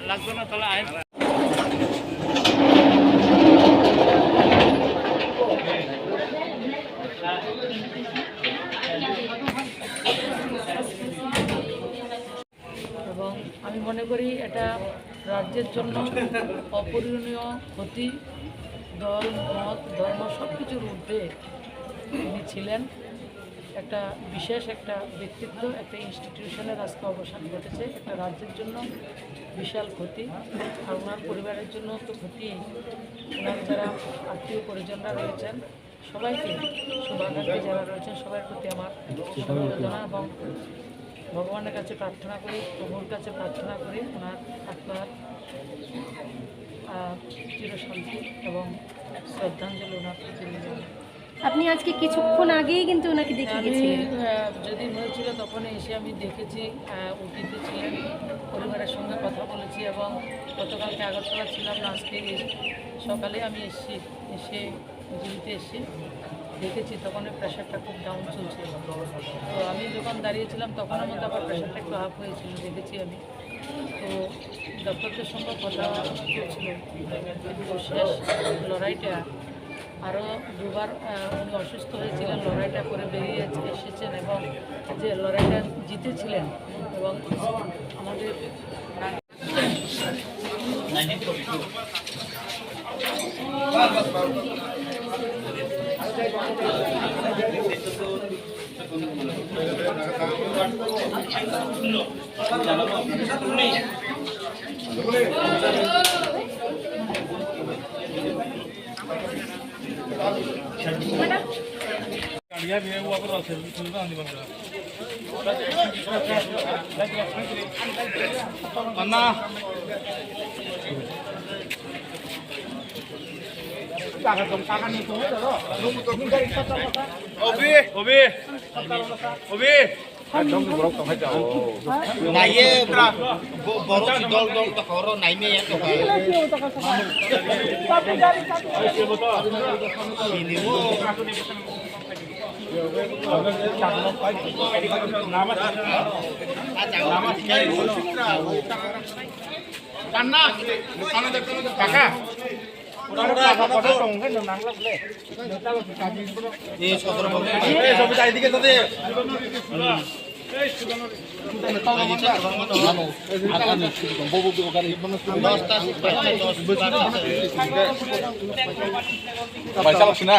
লাগবে না তাহলে আয়। এবং আমি মনে করি এটা রাজ্যের জন্য অপূরণীয় ক্ষতি। দল মত ধর্ম সব কিছুর ঊর্ধ্বে তিনি ছিলেন। একটা বিশেষ একটা ব্যক্তিত্ব, একটা ইনস্টিটিউশনের আজকে অবসান ঘটেছে। একটা রাজ্যের জন্য বিশাল ক্ষতি, আর ওনার পরিবারের জন্য তো ক্ষতি। ওনার যারা আত্মীয় পরিজনরা রয়েছেন সবাইকে, শুভাকাঙ্ক্ষী যারা রয়েছেন সবার প্রতি আমার সমবেদনা এবং ভগবানের কাছে প্রার্থনা করি, প্রভুর কাছে প্রার্থনা করি ওনার আত্মার চিরশান্তি এবং শ্রদ্ধাঞ্জলি ওনার প্রতি নিবেদন। আপনি আজকে কিছুক্ষণ আগেই কিন্তু ওনাকে দেখে গেছিলেন। যেদিন হয়েছিল তখন এসে আমি দেখেছি, উঠিতে ছিলেন, পরিবারের সঙ্গে কথা বলেছি এবং গতকালকে আগরতলা ছিলাম না, আজকে সকালে আমি এসে জিবিতে এসে দেখেছি। তখন প্রেশারটা খুব ডাউন চলছিল। তো আমি যখন দাঁড়িয়েছিলাম তখন মধ্যে আবার প্রেশারটা একটু আপ হয়েছিল, দেখেছি আমি। তো ডক্টরদের সঙ্গে কথা চলছিল, কিন্তু শেষ লড়াইটা আরও দুবার উনি অসুস্থ হয়েছিলেন, লড়াইটা করে বেরিয়ে এসেছেন এবং যে লড়াইটা জিতেছিলেন এবং আমাদের না